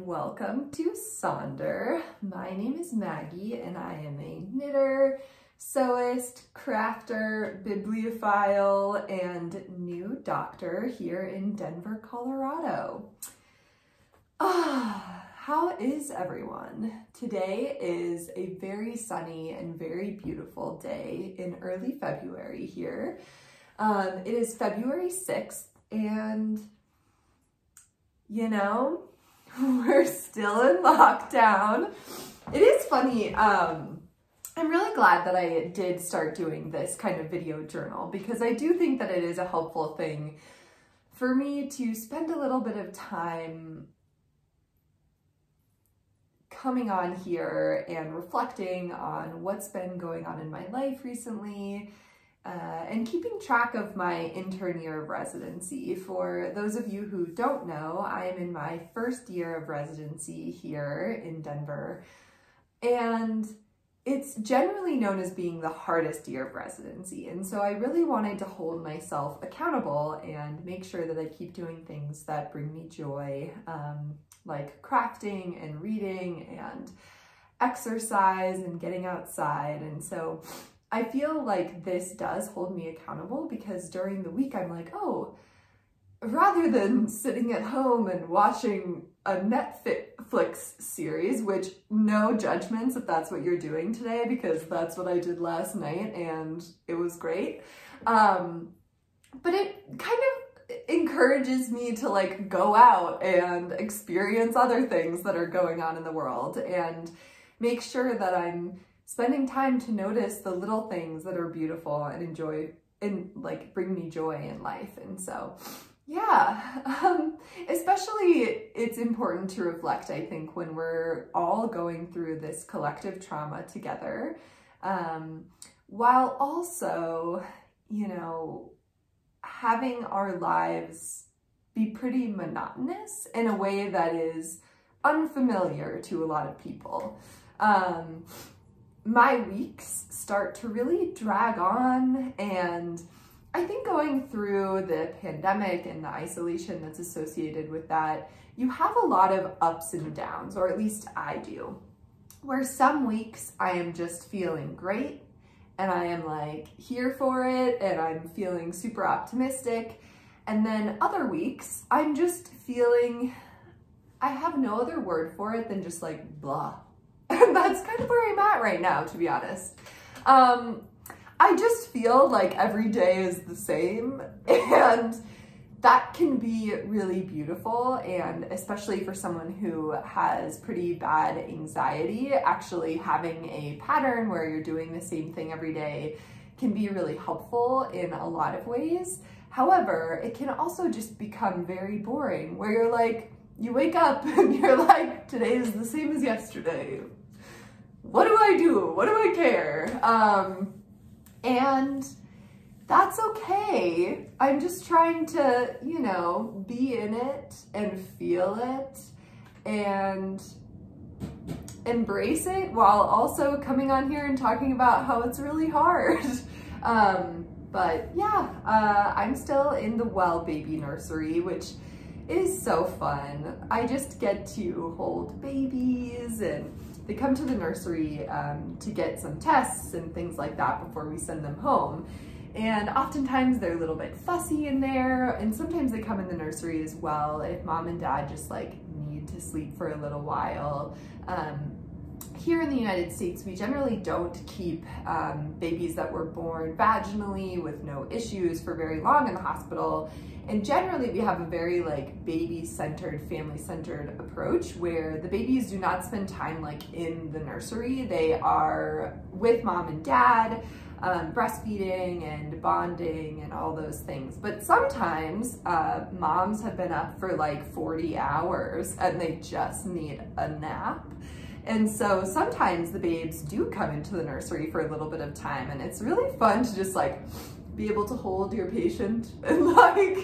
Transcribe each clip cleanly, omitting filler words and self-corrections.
Welcome to Sonder. My name is Maggie and I am a knitter, sewist, crafter, bibliophile, and new doctor here in Denver, Colorado. How is everyone? Today is a very sunny and very beautiful day in early February here. It is February 6th and you know, we're still in lockdown. It is funny, I'm really glad that I did start doing this kind of video journal because I do think that it is a helpful thing for me to spend a little bit of time coming on here and reflecting on what's been going on in my life recently, and keeping track of my intern year of residency. For those of you who don't know, I am in my first year of residency here in Denver, and it's generally known as being the hardest year of residency. And so I really wanted to hold myself accountable and make sure that I keep doing things that bring me joy, like crafting and reading and exercise and getting outside. And so I feel like this does hold me accountable because during the week I'm like, oh, rather than sitting at home and watching a Netflix series, which no judgments if that's what you're doing today, because that's what I did last night and it was great. But it kind of encourages me to like go out and experience other things that are going on in the world and make sure that I'm spending time to notice the little things that are beautiful and enjoy and like bring me joy in life. And so, yeah, especially it's important to reflect, I think, when we're all going through this collective trauma together, while also, you know, having our lives be pretty monotonous in a way that is unfamiliar to a lot of people. My weeks start to really drag on, and I think going through the pandemic and the isolation that's associated with that, you have a lot of ups and downs, or at least I do, where some weeks I am just feeling great and I am like here for it and I'm feeling super optimistic. And then other weeks I'm just feeling, I have no other word for it than just like blah. And that's kind of where I'm at right now, to be honest. I just feel like every day is the same, and that can be really beautiful. And especially for someone who has pretty bad anxiety, actually having a pattern where you're doing the same thing every day can be really helpful in a lot of ways. However, it can also just become very boring, where you're like, you wake up and you're like, today is the same as yesterday. What do I do? What do I care? And that's okay. I'm just trying to, you know, be in it and feel it and embrace it while also coming on here and talking about how it's really hard. But yeah, I'm still in the well baby nursery, which is so fun. I just get to hold babies, and they come to the nursery to get some tests and things like that before we send them home. And oftentimes they're a little bit fussy in there, and sometimes they come in the nursery as well if mom and dad just like need to sleep for a little while. Here in the United States, we generally don't keep babies that were born vaginally with no issues for very long in the hospital. And generally we have a very like baby-centered, family-centered approach where the babies do not spend time like in the nursery. They are with mom and dad. breastfeeding and bonding and all those things. But sometimes moms have been up for like 40 hours and they just need a nap. And so sometimes the babes do come into the nursery for a little bit of time, and it's really fun to just like be able to hold your patient and like,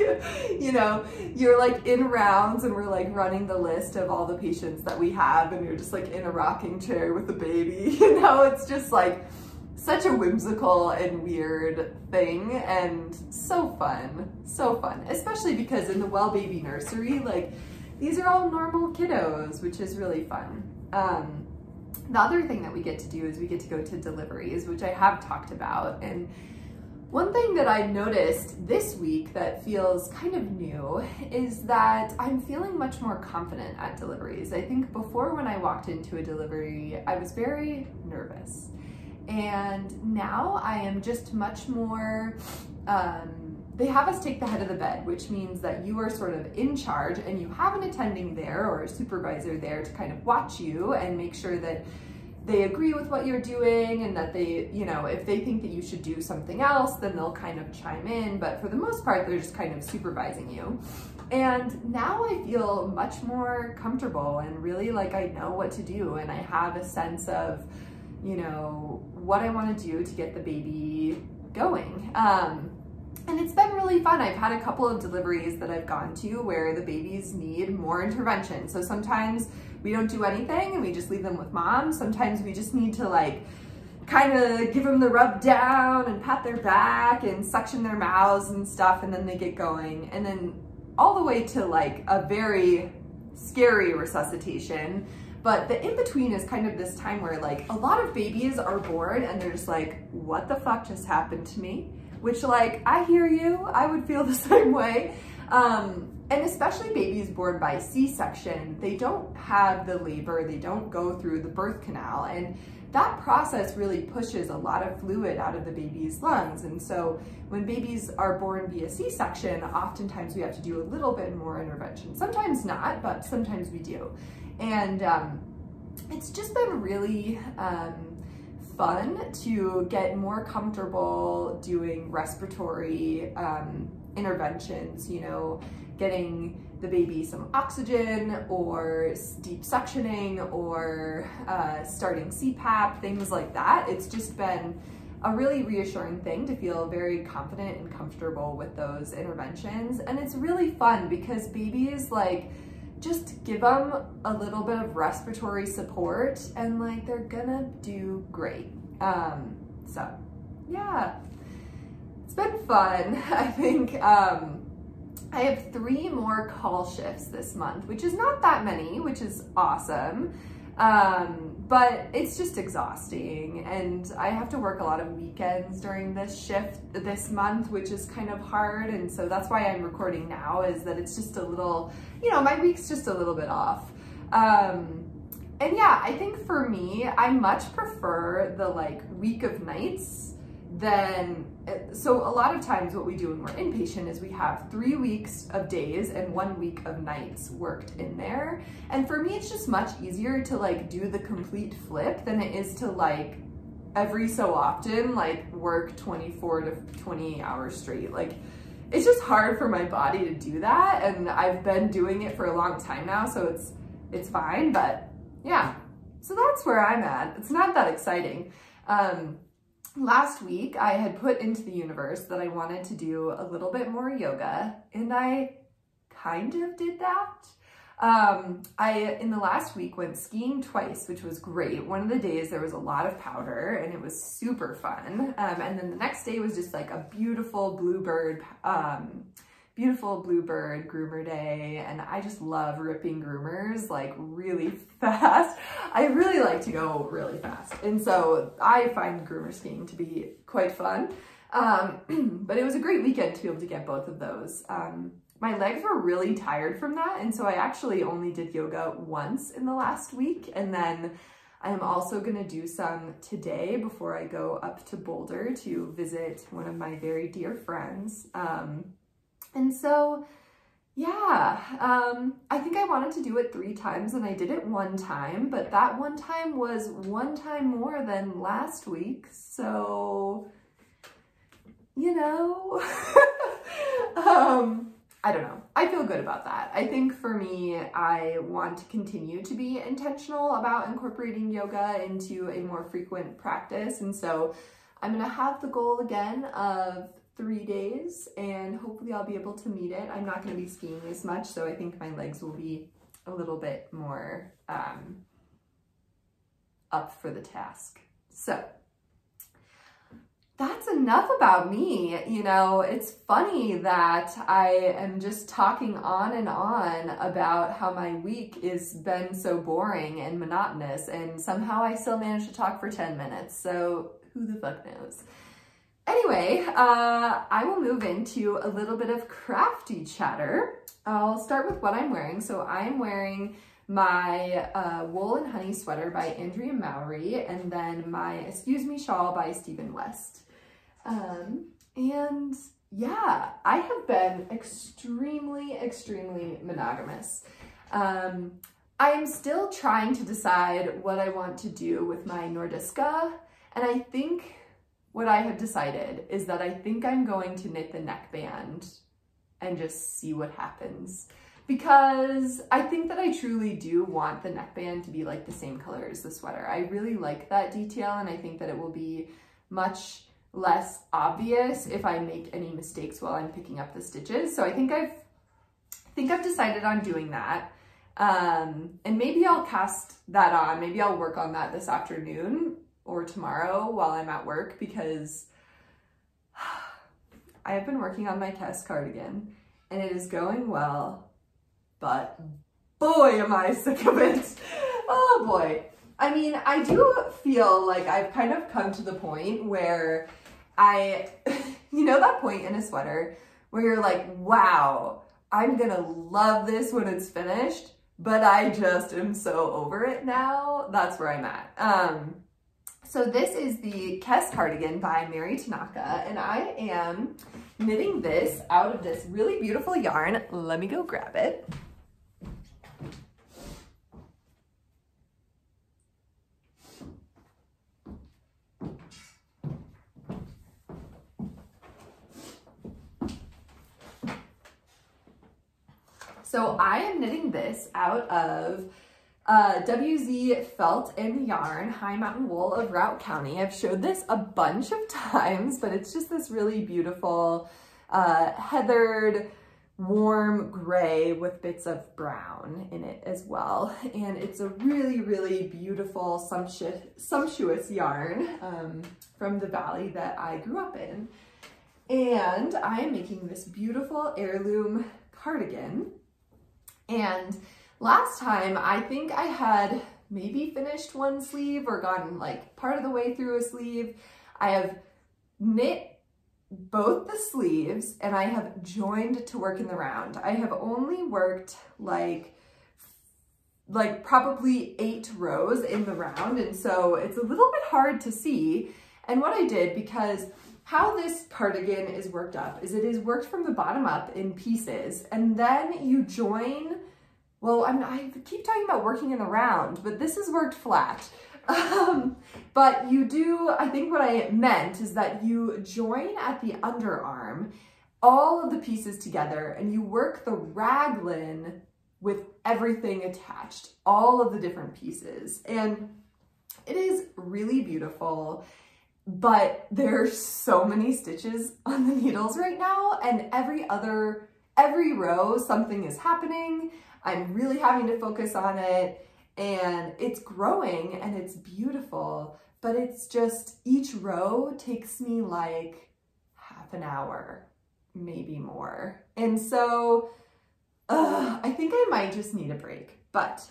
you know, you're like in rounds and we're like running the list of all the patients that we have, and you're just like in a rocking chair with the baby, you know, it's just like such a whimsical and weird thing, and so fun, especially because in the Well Baby nursery, like these are all normal kiddos, which is really fun. The other thing that we get to do is we get to go to deliveries, which I have talked about. And one thing that I noticed this week that feels kind of new is that I'm feeling much more confident at deliveries. I think before, when I walked into a delivery, I was very nervous. And now I am just much more, they have us take the head of the bed, which means that you are sort of in charge and you have an attending there or a supervisor there to kind of watch you and make sure that they agree with what you're doing, and that they, you know, if they think that you should do something else, then they'll kind of chime in. But for the most part, they're just kind of supervising you. And now I feel much more comfortable and really like I know what to do, and I have a sense of, you know, what I want to do to get the baby going. And it's been really fun. I've had a couple of deliveries that I've gone to where the babies need more intervention. So sometimes we don't do anything and we just leave them with mom. Sometimes we just need to like kind of give them the rub down and pat their back and suction their mouths and stuff, and then they get going. And then all the way to like a very scary resuscitation. But the in-between is kind of this time where like a lot of babies are born and they're just like, what the fuck just happened to me? Which, like, I hear you, I would feel the same way. And especially babies born by C-section, they don't have the labor, they don't go through the birth canal. And that process really pushes a lot of fluid out of the baby's lungs. And so when babies are born via C-section, oftentimes we have to do a little bit more intervention. Sometimes not, but sometimes we do. And it's just been really fun to get more comfortable doing respiratory interventions, you know, getting the baby some oxygen or deep suctioning or starting CPAP, things like that. It's just been a really reassuring thing to feel very confident and comfortable with those interventions. And it's really fun because babies, like, just give them a little bit of respiratory support and like they're gonna do great. So yeah, it's been fun. I think I have 3 more call shifts this month, which is not that many, which is awesome. But it's just exhausting, and I have to work a lot of weekends during this shift this month, which is kind of hard. And so that's why I'm recording now, is that it's just a little, you know, my week's just a little bit off. And yeah, I think for me, I much prefer the like week of nights than, so a lot of times what we do when we're inpatient is we have 3 weeks of days and 1 week of nights worked in there. And for me, it's just much easier to like do the complete flip than it is to like every so often like work 24 to 28 hours straight. Like it's just hard for my body to do that. And I've been doing it for a long time now, so it's fine. But yeah, so that's where I'm at. It's not that exciting. Last week, I had put into the universe that I wanted to do a little bit more yoga, and I kind of did that. In the last week, went skiing twice, which was great. One of the days there was a lot of powder and it was super fun. And then the next day was just like a beautiful bluebird groomer day. And I just love ripping groomers like really fast. I really like to go really fast. And so I find groomer skiing to be quite fun. But it was a great weekend to be able to get both of those. My legs were really tired from that, and so I actually only did yoga once in the last week, and then I am also going to do some today before I go up to Boulder to visit one of my very dear friends. And so, yeah, I think I wanted to do it 3 times, and I did it 1 time, but that 1 time was 1 time more than last week, so you know, I don't know. I feel good about that. I think for me, I want to continue to be intentional about incorporating yoga into a more frequent practice. And so I'm going to have the goal again of 3 days, and hopefully I'll be able to meet it. I'm not going to be skiing as much, so I think my legs will be a little bit more up for the task. So that's enough about me. You know, it's funny that I am just talking on and on about how my week has been so boring and monotonous, and somehow I still managed to talk for 10 minutes. So who the fuck knows? Anyway, I will move into a little bit of crafty chatter. I'll start with what I'm wearing. So I'm wearing my Wool and Honey sweater by Andrea Mowry, and then my Excuse Me shawl by Stephen West. And yeah, I have been extremely monogamous. I am still trying to decide what I want to do with my Nordiska, and I think what I have decided is that I think I'm going to knit the neckband and just see what happens. Because I think that I truly do want the neckband to be like the same color as the sweater. I really like that detail, and I think that it will be much less obvious if I make any mistakes while I'm picking up the stitches. So I think I've decided on doing that. And maybe I'll cast that on. Maybe I'll work on that this afternoon or tomorrow while I'm at work, because I have been working on my Kess cardigan and it is going well, but boy, am I sick of it. Oh boy. I mean, I do feel like I've kind of come to the point where you know that point in a sweater where you're like, wow, I'm gonna love this when it's finished, but I just am so over it now. That's where I'm at. So this is the Kess cardigan by Meri Tanaka, and I am knitting this out of this really beautiful yarn. Let me go grab it. So I am knitting this out of WZ Felt and Yarn High Mountain Wool of Routt County. I've showed this a bunch of times, but it's just this really beautiful heathered warm gray with bits of brown in it as well. And it's a really beautiful sumptuous yarn from the valley that I grew up in. And I am making this beautiful heirloom cardigan. And last time, I think I had maybe finished one sleeve or gotten like part of the way through a sleeve. I have knit both the sleeves and I have joined to work in the round. I have only worked like probably 8 rows in the round, and so it's a little bit hard to see. And what I did, because how this cardigan is worked up is it is worked from the bottom up in pieces, and then you join, well, I keep talking about working in the round, but this is worked flat. But you do, I think what I meant is that you join at the underarm all of the pieces together and you work the raglan with everything attached, all of the different pieces. And it is really beautiful. But there's so many stitches on the needles right now, and every row something is happening. I'm really having to focus on it, and it's growing and it's beautiful, but it's just each row takes me like half an hour, maybe more. And so I think I might just need a break, but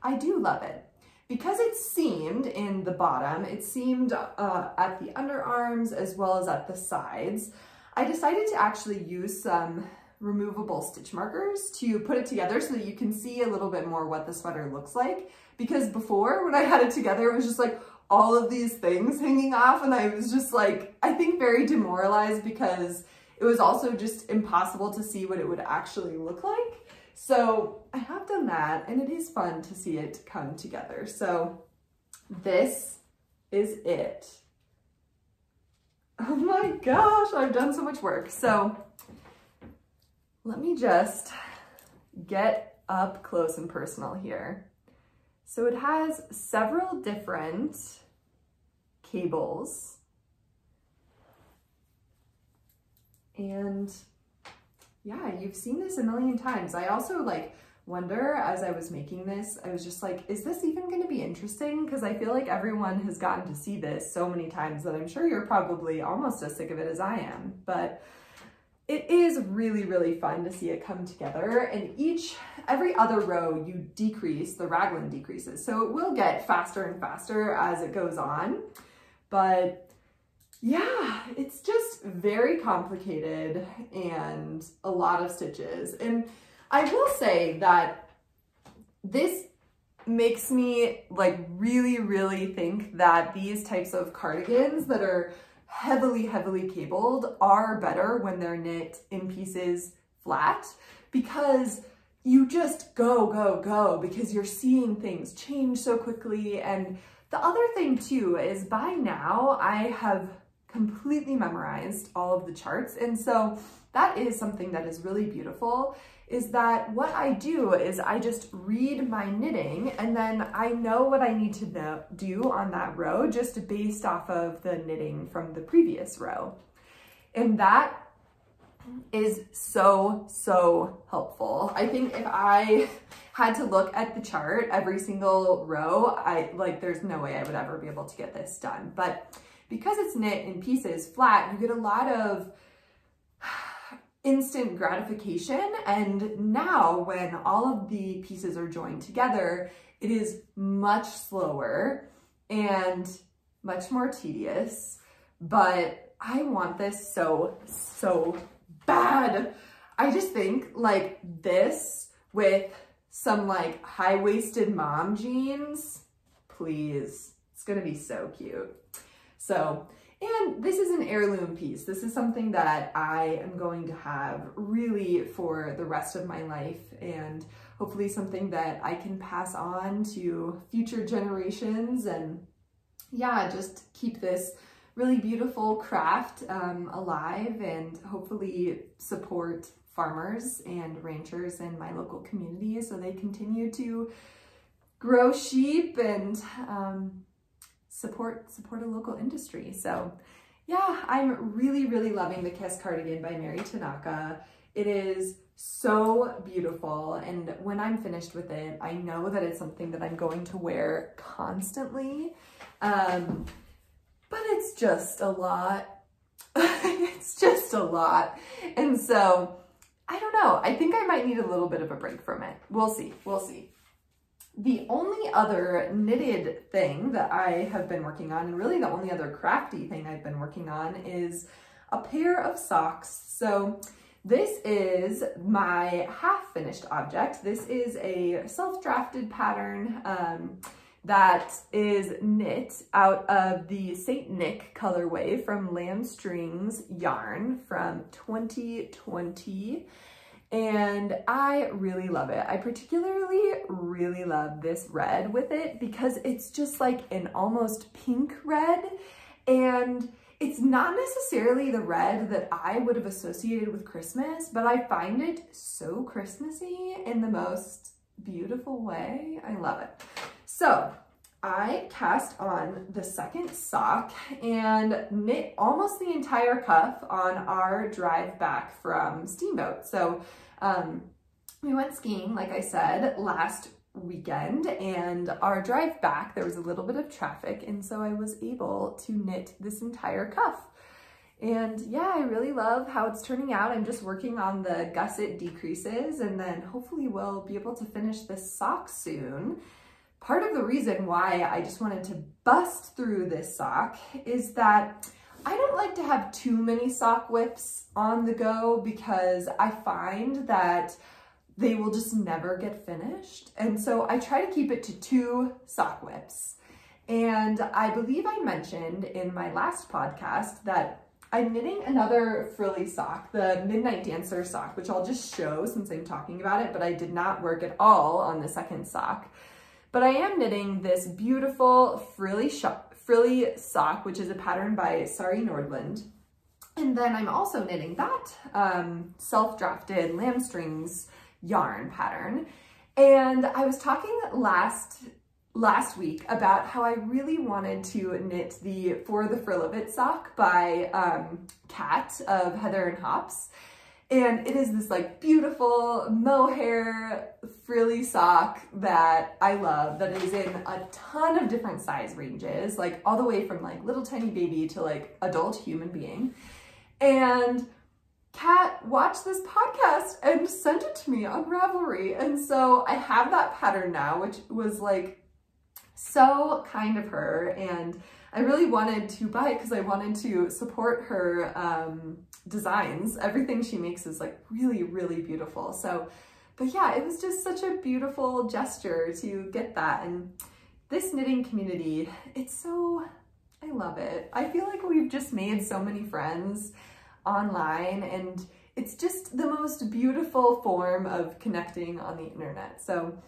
I do love it. Because it's seamed in the bottom, it's seamed at the underarms as well as at the sides, I decided to actually use some removable stitch markers to put it together so that you can see a little bit more what the sweater looks like. Because before, when I had it together, it was just like all of these things hanging off, and I was just like, I think very demoralized because it was also just impossible to see what it would actually look like. So I have done that, and it is fun to see it come together. So this is it. Oh my gosh, I've done so much work. So let me just get up close and personal here. So it has several different cables. And yeah, you've seen this a million times. I also like wonder, as I was making this, I was just like, is this even going to be interesting? Because I feel like everyone has gotten to see this so many times that I'm sure you're probably almost as sick of it as I am. But it is really, really fun to see it come together, and every other row you decrease, the raglan decreases. So it will get faster and faster as it goes on. But yeah, it's just very complicated and a lot of stitches. And I will say that this makes me like really, really think that these types of cardigans that are heavily cabled are better when they're knit in pieces flat, because you just go, because you're seeing things change so quickly. And the other thing too is by now I have completely memorized all of the charts. And so that is something that is really beautiful, is that what I do is I just read my knitting and then I know what I need to do on that row just based off of the knitting from the previous row. And that is so helpful. I think if I had to look at the chart every single row, there's no way I would ever be able to get this done. But because it's knit in pieces flat, you get a lot of instant gratification. And now when all of the pieces are joined together, it is much slower and much more tedious, but I want this so bad. I just think like this with some like high-waisted mom jeans, please, it's gonna be so cute. So, and this is an heirloom piece. This is something that I am going to have really for the rest of my life, and hopefully something that I can pass on to future generations, and yeah, just keep this really beautiful craft alive, and hopefully support farmers and ranchers in my local community so they continue to grow sheep and support a local industry. So yeah, I'm really loving the Kess cardigan by Meri Tanaka. It is so beautiful, and when I'm finished with it, I know that it's something that I'm going to wear constantly, but it's just a lot. It's just a lot. And so I don't know, I think I might need a little bit of a break from it. We'll see. The only other knitted thing that I have been working on, and really the only other crafty thing I've been working on, is a pair of socks. So this is my half-finished object. This is a self-drafted pattern that is knit out of the Saint Nick colorway from Lambstrings yarn from 2020. And I really love it. I particularly really love this red with it because it's just like an almost pink red, and it's not necessarily the red that I would have associated with Christmas, but I find it so Christmassy in the most beautiful way. I love it. So I cast on the second sock and knit almost the entire cuff on our drive back from Steamboat. So we went skiing, like I said, last weekend, and our drive back, there was a little bit of traffic, and so I was able to knit this entire cuff. And yeah, I really love how it's turning out. I'm just working on the gusset decreases, and then hopefully we'll be able to finish this sock soon. Part of the reason why I just wanted to bust through this sock is that I don't like to have too many sock whips on the go, because I find that they will just never get finished. And so I try to keep it to 2 sock whips. And I believe I mentioned in my last podcast that I'm knitting another frilly sock, the Midnight Dancer sock, which I'll just show since I'm talking about it, but I did not work at all on the second sock. But I am knitting this beautiful frilly frilly sock, which is a pattern by Sari Nordlund. And then I'm also knitting that self-drafted Lambstrings yarn pattern. And I was talking last week about how I really wanted to knit the For the Frill of It sock by Katt of Heather and Hops. And it is this like beautiful mohair frilly sock that I love, that is in a ton of different size ranges, like all the way from like little tiny baby to like adult human being. And Katt watched this podcast and sent it to me on Ravelry. And so I have that pattern now, which was like so kind of her. And I really wanted to buy it because I wanted to support her designs. Everything she makes is like really, really beautiful. So, but yeah, it was just such a beautiful gesture to get that. And this knitting community, it's so, I love it. I feel like we've just made so many friends online, and it's just the most beautiful form of connecting on the internet. So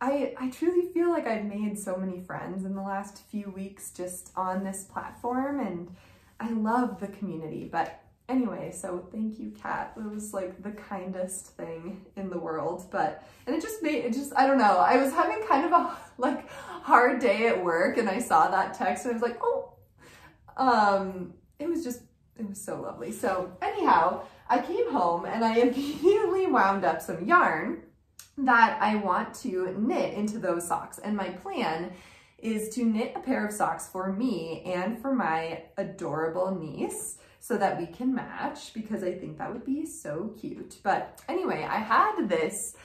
I truly feel like I've made so many friends in the last few weeks just on this platform, and I love the community. But anyway, so thank you, Katt. It was like the kindest thing in the world. And it just made, I don't know, I was having kind of a like hard day at work, and I saw that text and I was like, oh, it was so lovely. So anyhow, I came home and I immediately wound up some yarn that I want to knit into those socks. And my plan is to knit a pair of socks for me and for my adorable niece so that we can match, because I think that would be so cute. But anyway, I had this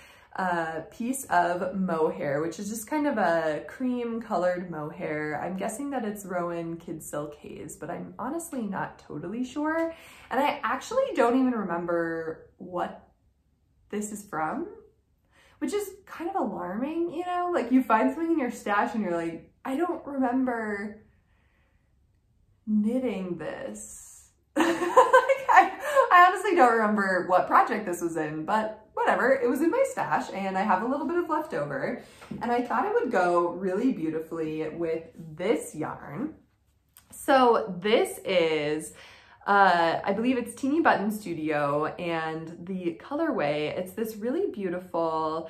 piece of mohair, which is just kind of a cream colored mohair. I'm guessing that it's Rowan Kid Silk Haze, but I'm honestly not totally sure. And I actually don't even remember what this is from, which is kind of alarming, you know? Like you find something in your stash and you're like, I don't remember knitting this. I honestly don't remember what project this was in, but whatever, it was in my stash and I have a little bit of leftover, and I thought it would go really beautifully with this yarn. So this is, I believe it's Teeny Button Studio, and the colorway, it's this really beautiful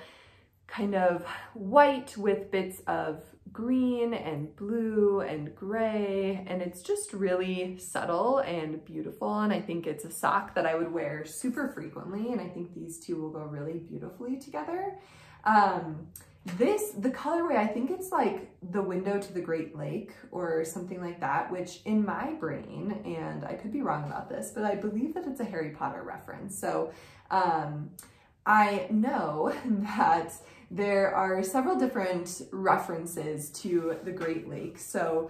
kind of white with bits of green and blue and gray, and it's just really subtle and beautiful. And I think it's a sock that I would wear super frequently, and I think these two will go really beautifully together. The colorway, I think it's like the window to the Great Lake or something like that, which in my brain, and I could be wrong about this, but I believe that it's a Harry Potter reference. So I know that there are several different references to the Great Lake. So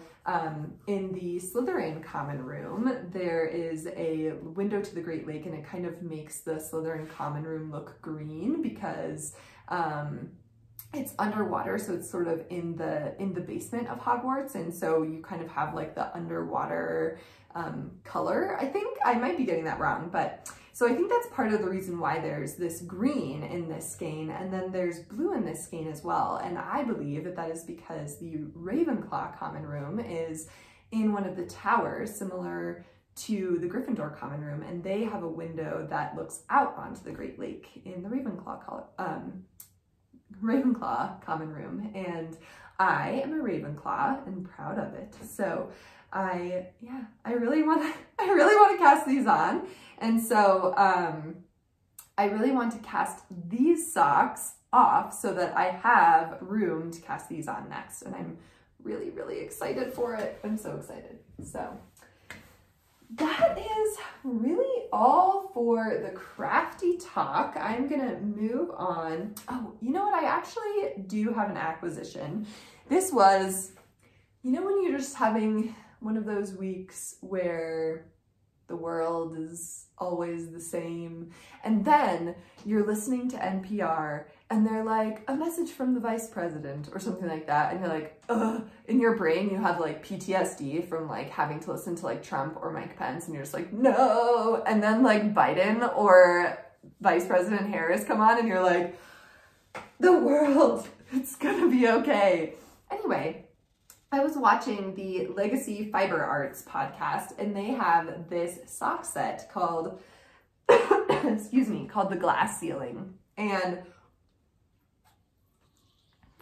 in the Slytherin common room, there is a window to the Great Lake, and it kind of makes the Slytherin common room look green because it's underwater. So it's sort of in the basement of Hogwarts. And so you kind of have like the underwater color. I think I might be getting that wrong, but so I think that's part of the reason why there's this green in this skein, and then there's blue in this skein as well. And I believe that that is because the Ravenclaw common room is in one of the towers similar to the Gryffindor common room, and they have a window that looks out onto the Great Lake in the Ravenclaw common room. And I am a Ravenclaw and proud of it. So I really want to cast these on. And so I really want to cast these socks off so that I have room to cast these on next. And I'm really, really excited for it. I'm so excited. So that is really all for the crafty talk. I'm gonna move on. Oh, you know what? I actually do have an acquisition. This was, you know, when you're just having one of those weeks where the world is always the same, and then you're listening to NPR and they're like, a message from the vice president or something like that, and you're like, ugh, in your brain you have like PTSD from like having to listen to like Trump or Mike Pence, and you're just like, no, and then like Biden or Vice President Harris come on and you're like, the world, it's gonna be okay. Anyway, I was watching the Legacy Fiber Arts podcast, and they have this sock set called, excuse me, called the Glass Ceiling. And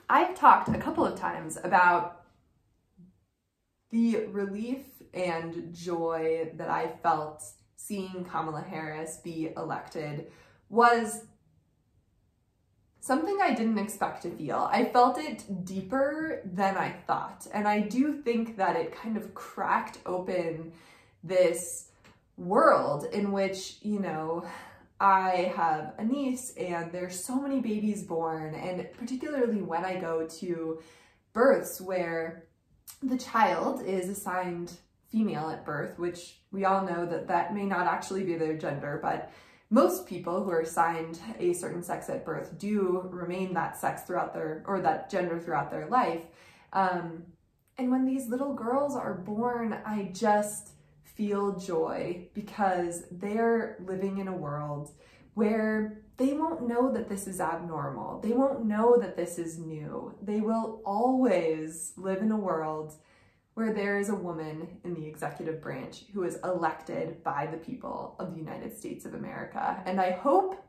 I've talked a couple of times about the relief and joy that I felt seeing Kamala Harris be elected was something I didn't expect to feel. I felt it deeper than I thought. And I do think that it kind of cracked open this world in which, you know, I have a niece and there's so many babies born, and particularly when I go to births where the child is assigned female at birth, which we all know that that may not actually be their gender, but most people who are assigned a certain sex at birth do remain that sex throughout their, or that gender throughout their life. And when these little girls are born, I just feel joy because they're living in a world where they won't know that this is abnormal. They won't know that this is new. They will always live in a world where there is a woman in the executive branch who is elected by the people of the United States of America. And I hope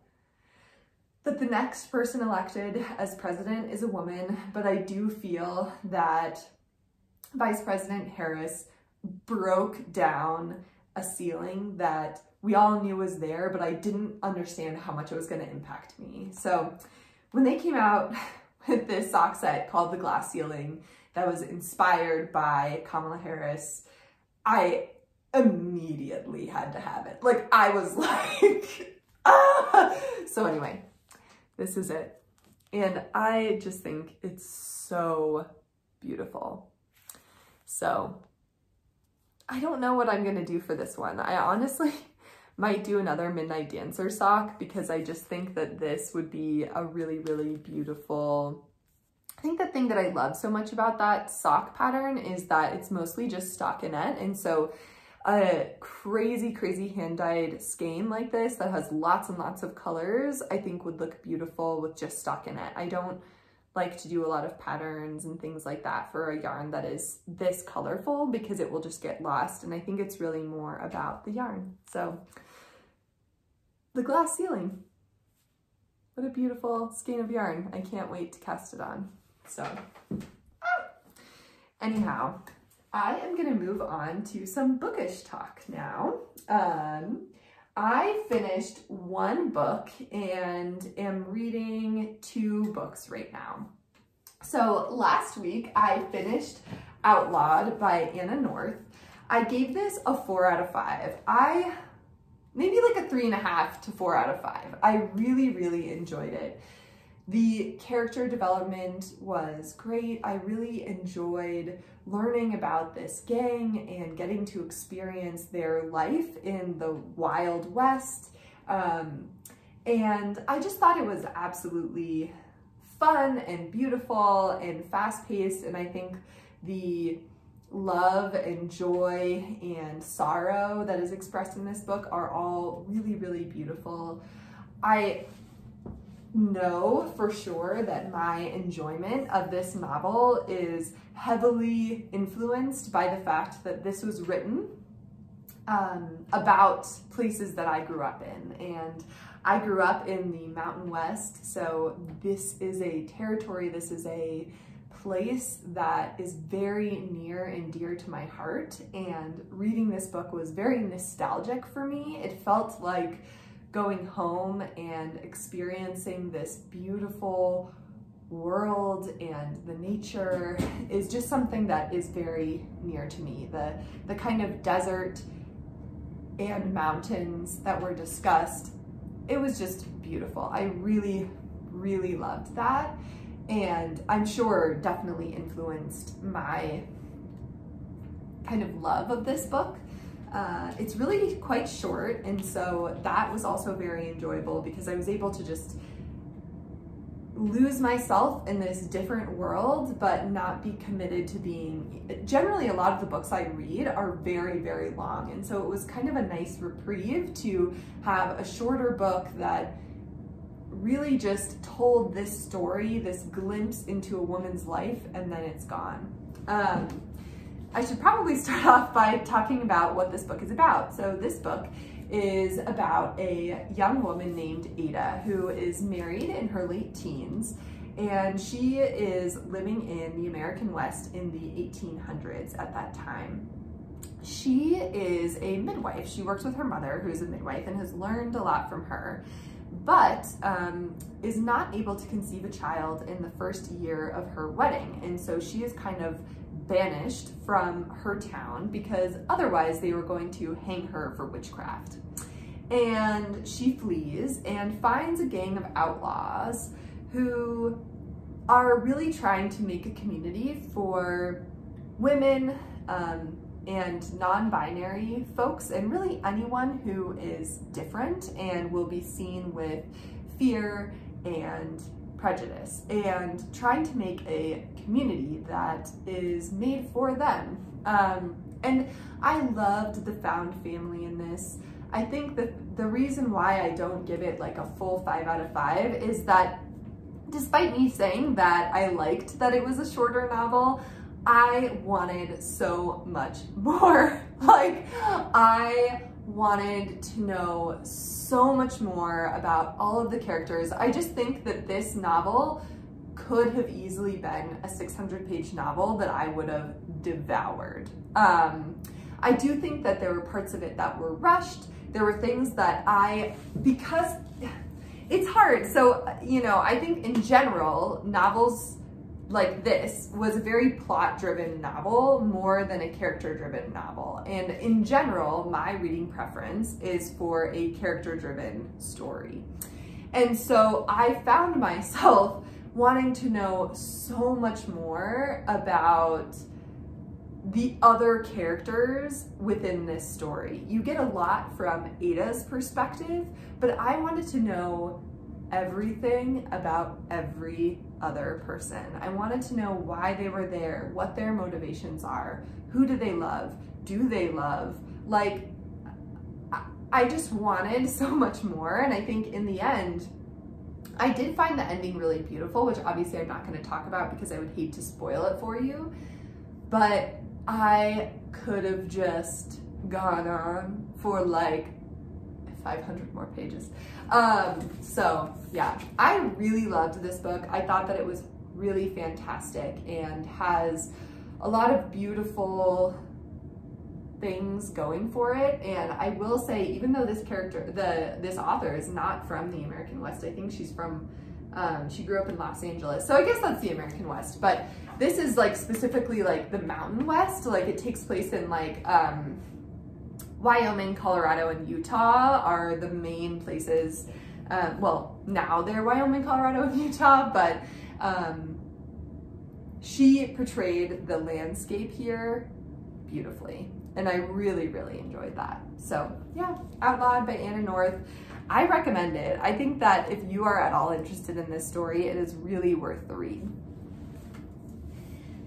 that the next person elected as president is a woman, but I do feel that Vice President Harris broke down a ceiling that we all knew was there, but I didn't understand how much it was going to impact me. So when they came out with this sock set called the Glass Ceiling that was inspired by Kamala Harris, I immediately had to have it. Like, I was like, ah! So anyway, this is it. And I just think it's so beautiful. So I don't know what I'm gonna do for this one. I honestly might do another Midnight Dancer sock because I just think that this would be a really, really beautiful. I think the thing that I love so much about that sock pattern is that it's mostly just stockinette. And so a crazy, crazy hand-dyed skein like this that has lots and lots of colors, I think would look beautiful with just stockinette. I don't like to do a lot of patterns and things like that for a yarn that is this colorful because it will just get lost. And I think it's really more about the yarn. So the Glass Ceiling, what a beautiful skein of yarn. I can't wait to cast it on. So anyhow, I am gonna move on to some bookish talk now. I finished one book and am reading 2 books right now. So last week I finished Outlawed by Anna North. I gave this a 4 out of 5. Maybe like a 3.5 to 4 out of 5. I really, really enjoyed it. The character development was great. I really enjoyed learning about this gang and getting to experience their life in the Wild West. And I just thought it was absolutely fun and beautiful and fast-paced. And I think the love and joy and sorrow that is expressed in this book are all really, really beautiful. I know for sure that my enjoyment of this novel is heavily influenced by the fact that this was written about places that I grew up in. And I grew up in the Mountain West, so this is a territory, this is a place that is very near and dear to my heart. And reading this book was very nostalgic for me. It felt like going home and experiencing this beautiful world, and the nature is just something that is very near to me. The kind of desert and mountains that were discussed, it was just beautiful. I really, really loved that. And I'm sure definitely influenced my kind of love of this book. It's really quite short, and so that was also very enjoyable because I was able to just lose myself in this different world, but not be committed to being, generally a lot of the books I read are very, very long. And so it was kind of a nice reprieve to have a shorter book that really just told this story, this glimpse into a woman's life, and then it's gone. I should probably start off by talking about what this book is about. So this book is about a young woman named Ada who is married in her late teens, and she is living in the American West in the 1800s at that time. She is a midwife. She works with her mother, who's a midwife, and has learned a lot from her, but is not able to conceive a child in the first year of her wedding. And so she is kind of banished from her town because otherwise they were going to hang her for witchcraft. And she flees and finds a gang of outlaws who are really trying to make a community for women and non-binary folks, and really anyone who is different and will be seen with fear and prejudice, and trying to make a community that is made for them. And I loved the found family in this. I think that the reason why I don't give it like a full 5 out of 5 is that despite me saying that I liked that it was a shorter novel, I wanted so much more. Like, I wanted to know so much more about all of the characters. I just think that this novel could have easily been a 600-page novel that I would have devoured. I do think that there were parts of it that were rushed. There were things that because it's hard. So, you know, I think in general, novels like this was a very plot-driven novel more than a character-driven novel. And in general, my reading preference is for a character-driven story. And so I found myself wanting to know so much more about the other characters within this story. You get a lot from Ada's perspective, but I wanted to know everything about every other person. I wanted to know why they were there, what their motivations are, who do they love, do they love? Like, I just wanted so much more, and I think in the end, I did find the ending really beautiful, which obviously I'm not going to talk about because I would hate to spoil it for you, but I could have just gone on for like 500 more pages. So yeah, I really loved this book. I thought that it was really fantastic and has a lot of beautiful things going for it. And I will say, even though this author is not from the American West, I think she's from, she grew up in Los Angeles. So I guess that's the American West, but this is like specifically like the Mountain West. Like it takes place in like, Wyoming, Colorado, and Utah are the main places. Well, now they're Wyoming, Colorado, and Utah, but she portrayed the landscape here beautifully. And I really, really enjoyed that. So yeah, Outlawed by Anna North. I recommend it. I think that if you are at all interested in this story, it is really worth the read.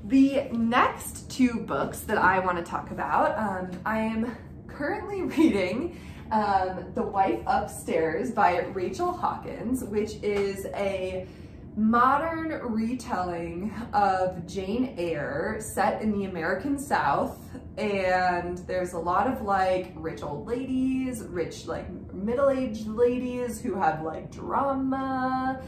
The next 2 books that I want to talk about, I am currently reading The Wife Upstairs by Rachel Hawkins, which is a modern retelling of Jane Eyre set in the American South. And there's a lot of like rich old ladies, rich like middle-aged ladies who have like drama,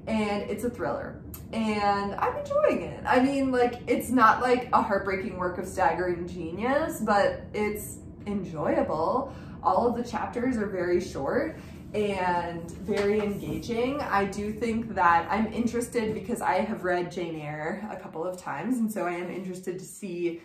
and it's a thriller. And I'm enjoying it. I mean, like, it's not like a heartbreaking work of staggering genius, but it's enjoyable. All of the chapters are very short and very engaging. I do think that I'm interested because I have read Jane Eyre a couple of times, and so I am interested to see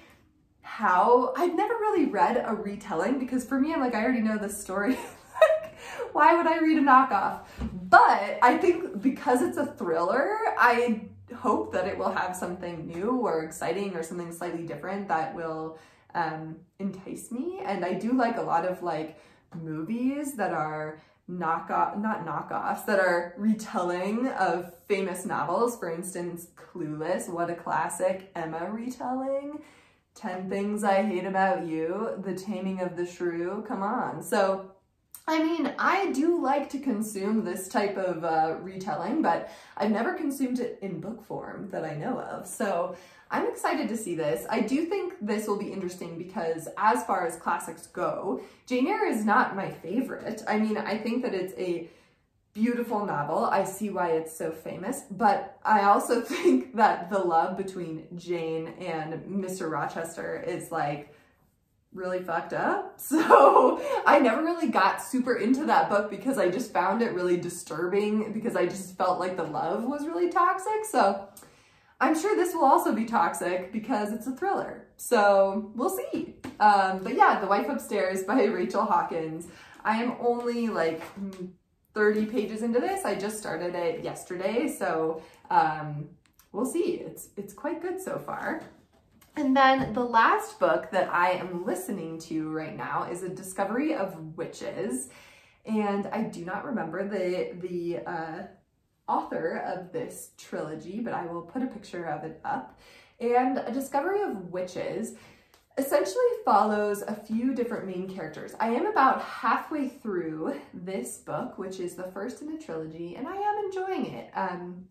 how, I've never really read a retelling because for me, I'm like, I already know this story. Like, why would I read a knockoff? But I think because it's a thriller, I hope that it will have something new or exciting or something slightly different that will entice me. And I do like a lot of like movies that are not knockoffs, that are retelling of famous novels. For instance, Clueless, what a classic Emma retelling. 10 Things I Hate About You, The Taming of the Shrew, come on. So I mean, I do like to consume this type of retelling, but I've never consumed it in book form that I know of. So I'm excited to see this. I do think this will be interesting because as far as classics go, Jane Eyre is not my favorite. I mean, I think that it's a beautiful novel. I see why it's so famous, but I also think that the love between Jane and Mr. Rochester is like really fucked up. So I never really got super into that book because I just found it really disturbing because I just felt like the love was really toxic. So I'm sure this will also be toxic because it's a thriller. So we'll see. But yeah, The Wife Upstairs by Rachel Hawkins. I am only like 30 pages into this. I just started it yesterday. So we'll see. It's quite good so far. And then the last book that I am listening to right now is A Discovery of Witches. And I do not remember the author of this trilogy, but I will put a picture of it up. And A Discovery of Witches essentially follows a few different main characters. I am about halfway through this book, which is the first in a trilogy, and I am enjoying it.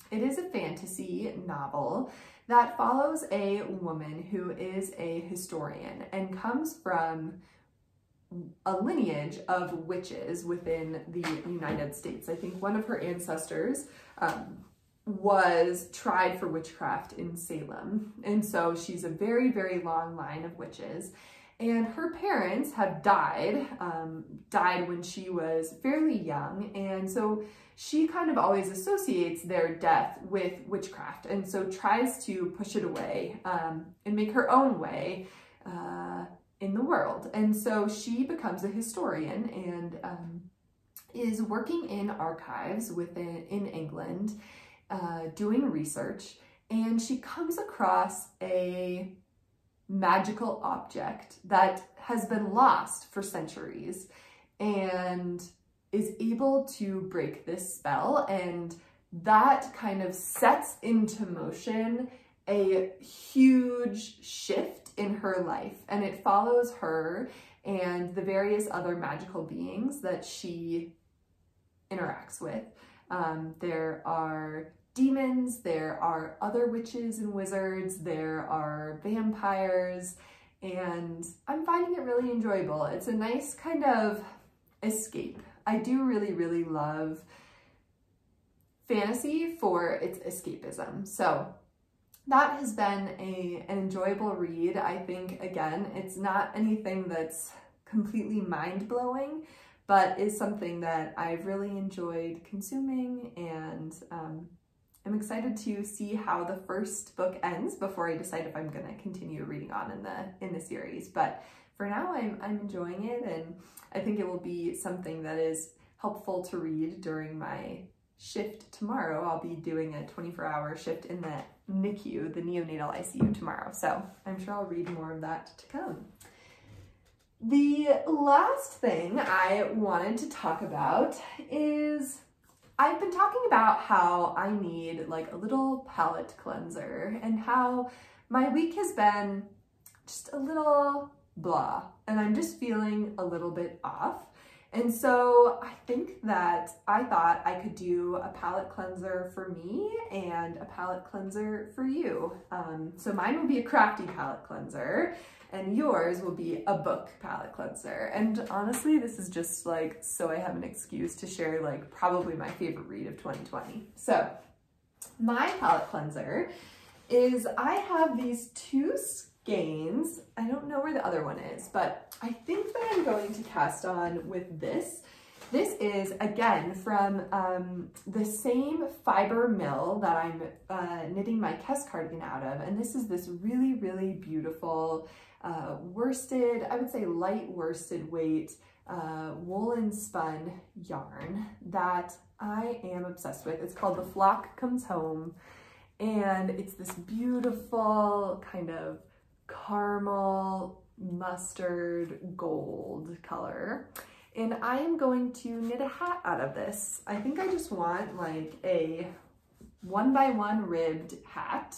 It is a fantasy novel that follows a woman who is a historian and comes from a lineage of witches within the United States. I think one of her ancestors was tried for witchcraft in Salem. And so she's a very, very long line of witches. And her parents have died when she was fairly young. And so she kind of always associates their death with witchcraft and so tries to push it away and make her own way in the world. And so she becomes a historian and is working in archives in England, doing research, and she comes across a magical object that has been lost for centuries and is able to break this spell, and that kind of sets into motion a huge shift in her life, and it follows her and the various other magical beings that she interacts with. There are demons, there are other witches and wizards, there are vampires, and I'm finding it really enjoyable. It's a nice kind of escape. I do really, really love fantasy for its escapism. So that has been an enjoyable read. I think, again, it's not anything that's completely mind-blowing, but is something that I've really enjoyed consuming, and I'm excited to see how the first book ends before I decide if I'm gonna continue reading on in the series. But for now, I'm enjoying it, and I think it will be something that is helpful to read during my shift tomorrow. I'll be doing a 24-hour shift in the NICU, the neonatal ICU, tomorrow. So I'm sure I'll read more of that to come. The last thing I wanted to talk about is I've been talking about how I need like a little palette cleanser and how my week has been just a little blah, and I'm just feeling a little bit off. And so I think that I thought I could do a palette cleanser for me and a palette cleanser for you. So mine will be a crafty palette cleanser, and yours will be a book palette cleanser. And honestly, this is just like so I have an excuse to share like probably my favorite read of 2020. So my palette cleanser is I have these two skeins. I don't know where the other one is, but I think that I'm going to cast on with this. This is, again, from the same fiber mill that I'm knitting my Kess cardigan out of. And this is this really, really beautiful worsted, I would say light worsted weight, woolen spun yarn that I am obsessed with. It's called The Flock Comes Home. And it's this beautiful kind of caramel mustard gold color. And I am going to knit a hat out of this. I think I just want like a 1x1 ribbed hat.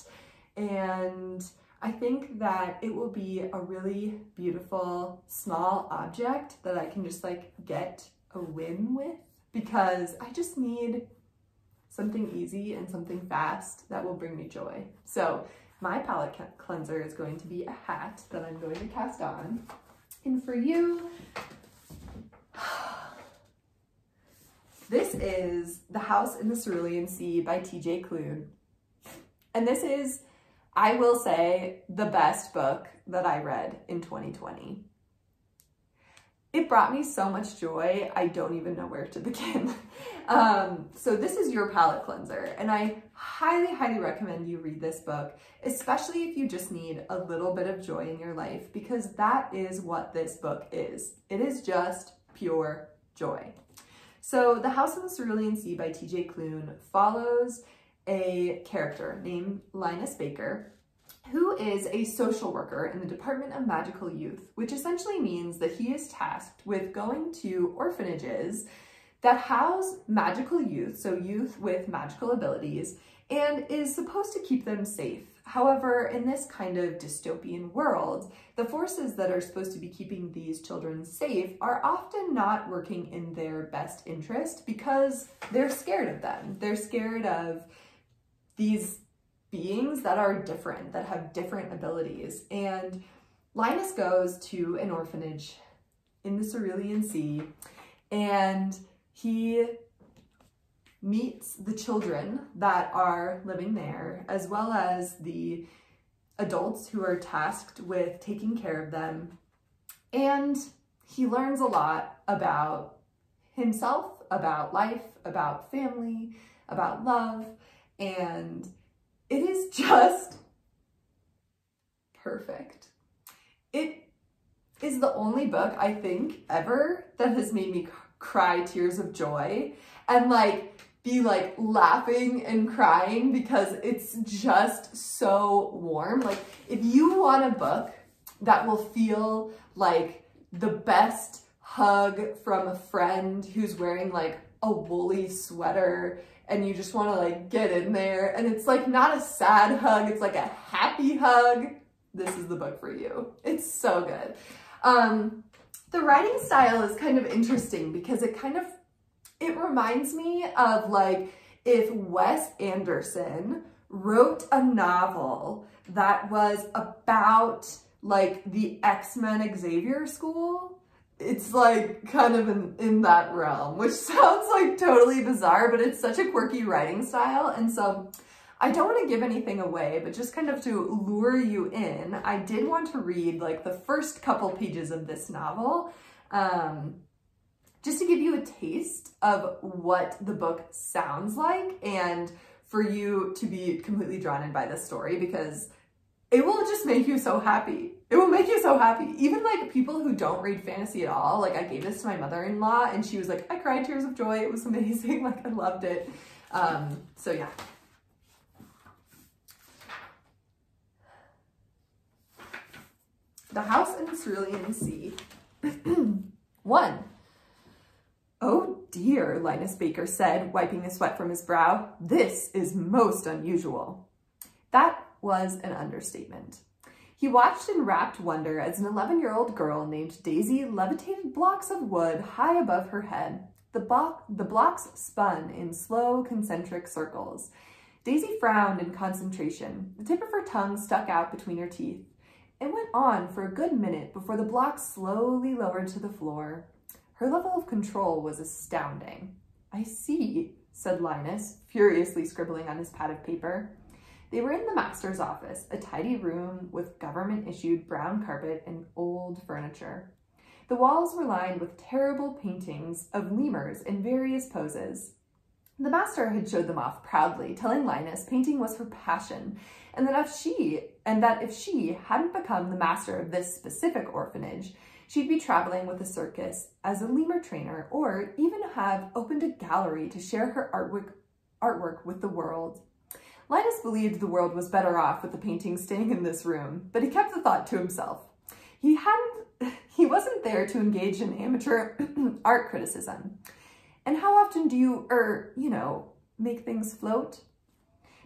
And I think that it will be a really beautiful small object that I can just like get a win with, because I just need something easy and something fast that will bring me joy. So my palette cleanser is going to be a hat that I'm going to cast on. And for you, this is The House in the Cerulean Sea by TJ Klune. And this is, I will say, the best book that I read in 2020. It brought me so much joy, I don't even know where to begin. So this is your palette cleanser, and I highly, highly recommend you read this book, especially if you just need a little bit of joy in your life, because that is what this book is. It is just pure joy. So The House in the Cerulean Sea by TJ Klune follows a character named Linus Baker, who is a social worker in the Department of Magical Youth, which essentially means that he is tasked with going to orphanages that house magical youth, so youth with magical abilities, and is supposed to keep them safe. However, in this kind of dystopian world, the forces that are supposed to be keeping these children safe are often not working in their best interest because they're scared of them. They're scared of these beings that are different, that have different abilities. And Linus goes to an orphanage in the Cerulean Sea, and he meets the children that are living there, as well as the adults who are tasked with taking care of them. And he learns a lot about himself, about life, about family, about love, and it is just perfect. It is the only book, I think, ever that has made me cry tears of joy and be laughing and crying because it's just so warm. If you want a book that will feel like the best hug from a friend who's wearing a woolly sweater, and you just want to get in there, and it's not a sad hug, it's a happy hug, this is the book for you. It's so good. The writing style is kind of interesting because it reminds me of if Wes Anderson wrote a novel that was about the X-Men Xavier School. It's kind of in that realm, which sounds totally bizarre, but it's such a quirky writing style. And so I don't want to give anything away, but just kind of to lure you in, I did want to read the first couple pages of this novel, just to give you a taste of what the book sounds like and for you to be completely drawn in by this story, because it will just make you so happy. It will make you so happy. Even people who don't read fantasy at all, I gave this to my mother-in-law and she was I cried tears of joy. It was amazing. I loved it. So yeah. The House in the Cerulean Sea. 1. Oh dear, Linus Baker said, wiping the sweat from his brow. This is most unusual. That was an understatement. He watched in rapt wonder as an 11-year-old girl named Daisy levitated blocks of wood high above her head. The blocks spun in slow, concentric circles. Daisy frowned in concentration. The tip of her tongue stuck out between her teeth. It went on for a good minute before the blocks slowly lowered to the floor. Her level of control was astounding. I see, said Linus, furiously scribbling on his pad of paper. They were in the master's office, a tidy room with government-issued brown carpet and old furniture. The walls were lined with terrible paintings of lemurs in various poses. The master had showed them off proudly, telling Linus painting was her passion, and that if she hadn't become the master of this specific orphanage, she'd be traveling with a circus as a lemur trainer, or even have opened a gallery to share her artwork with the world. Linus believed the world was better off with the paintings staying in this room, but he kept the thought to himself. He wasn't there to engage in amateur art criticism. And how often do you, make things float?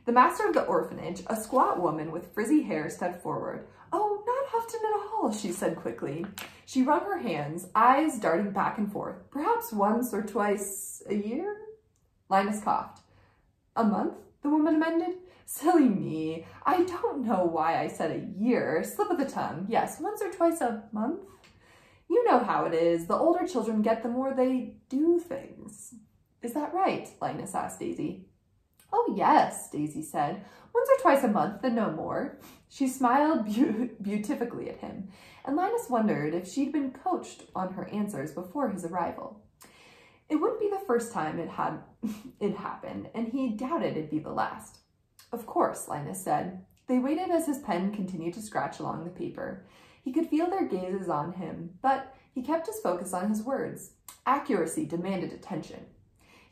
The master of the orphanage, a squat woman with frizzy hair, stepped forward. Oh, not often at all, she said quickly. She wrung her hands, eyes darting back and forth. Perhaps once or twice a year? Linus coughed. A month? The woman amended. Silly me. I don't know why I said a year. Slip of the tongue. Yes, once or twice a month. You know how it is. The older children get, the more they do things. Is that right? Linus asked Daisy. Oh, yes, Daisy said. Once or twice a month, then no more. She smiled beatifically at him, and Linus wondered if she'd been coached on her answers before his arrival. It wouldn't be the first time it happened, and he doubted it'd be the last. Of course, Linus said. They waited as his pen continued to scratch along the paper. He could feel their gazes on him, but he kept his focus on his words. Accuracy demanded attention.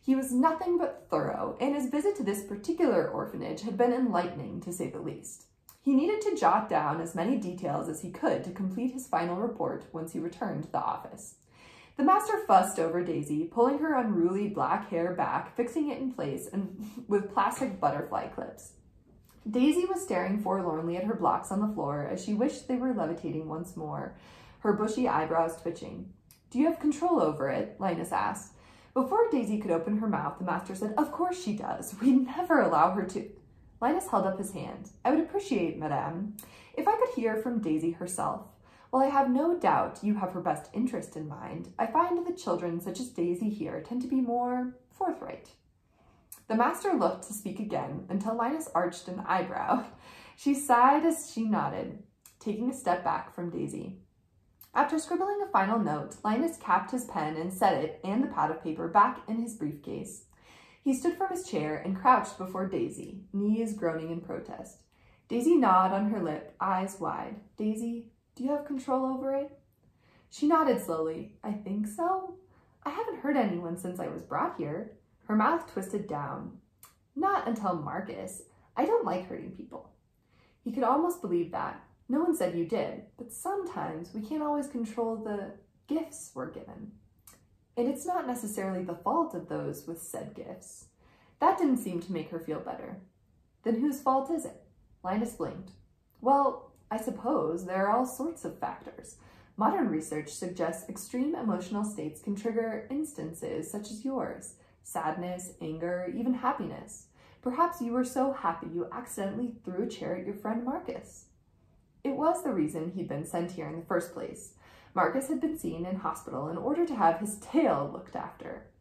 He was nothing but thorough, and his visit to this particular orphanage had been enlightening, to say the least. He needed to jot down as many details as he could to complete his final report once he returned to the office. The master fussed over Daisy, pulling her unruly black hair back, fixing it in place and with plastic butterfly clips. Daisy was staring forlornly at her blocks on the floor as she wished they were levitating once more, her bushy eyebrows twitching. Do you have control over it? Linus asked. Before Daisy could open her mouth, the master said, Of course she does. We never allow her to. Linus held up his hand. I would appreciate, madame, if I could hear from Daisy herself. While I have no doubt you have her best interest in mind, I find that children such as Daisy here tend to be more forthright. The master looked to speak again until Linus arched an eyebrow. She sighed as she nodded, taking a step back from Daisy. After scribbling a final note, Linus capped his pen and set it and the pad of paper back in his briefcase. He stood from his chair and crouched before Daisy, knees groaning in protest. Daisy gnawed on her lip, eyes wide. Daisy, do you have control over it? She nodded slowly. I think so. I haven't hurt anyone since I was brought here. Her mouth twisted down. Not until Marcus. I don't like hurting people. He could almost believe that. No one said you did, but sometimes we can't always control the gifts we're given. And it's not necessarily the fault of those with said gifts. That didn't seem to make her feel better. Then whose fault is it? Linus blinked. Well, I suppose there are all sorts of factors. Modern research suggests extreme emotional states can trigger instances such as yours. Sadness, anger, even happiness. Perhaps you were so happy you accidentally threw a chair at your friend Marcus. It was the reason he'd been sent here in the first place. Marcus had been seen in hospital in order to have his tail looked after.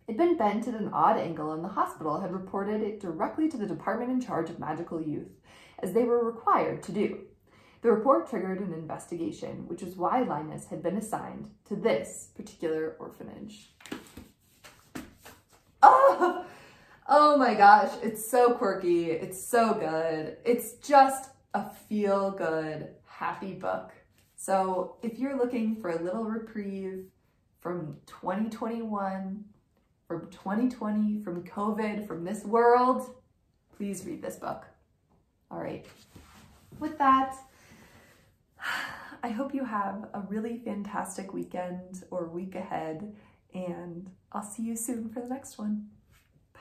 It'd been bent at an odd angle, and the hospital had reported it directly to the department in charge of magical youth, as they were required to do. The report triggered an investigation, which is why Linus had been assigned to this particular orphanage. Oh my gosh, it's so quirky, it's so good. It's just a feel-good, happy book. So if you're looking for a little reprieve from 2021, from 2020, from COVID, from this world, please read this book. All right, with that, I hope you have a really fantastic weekend or week ahead, and I'll see you soon for the next one. Bye.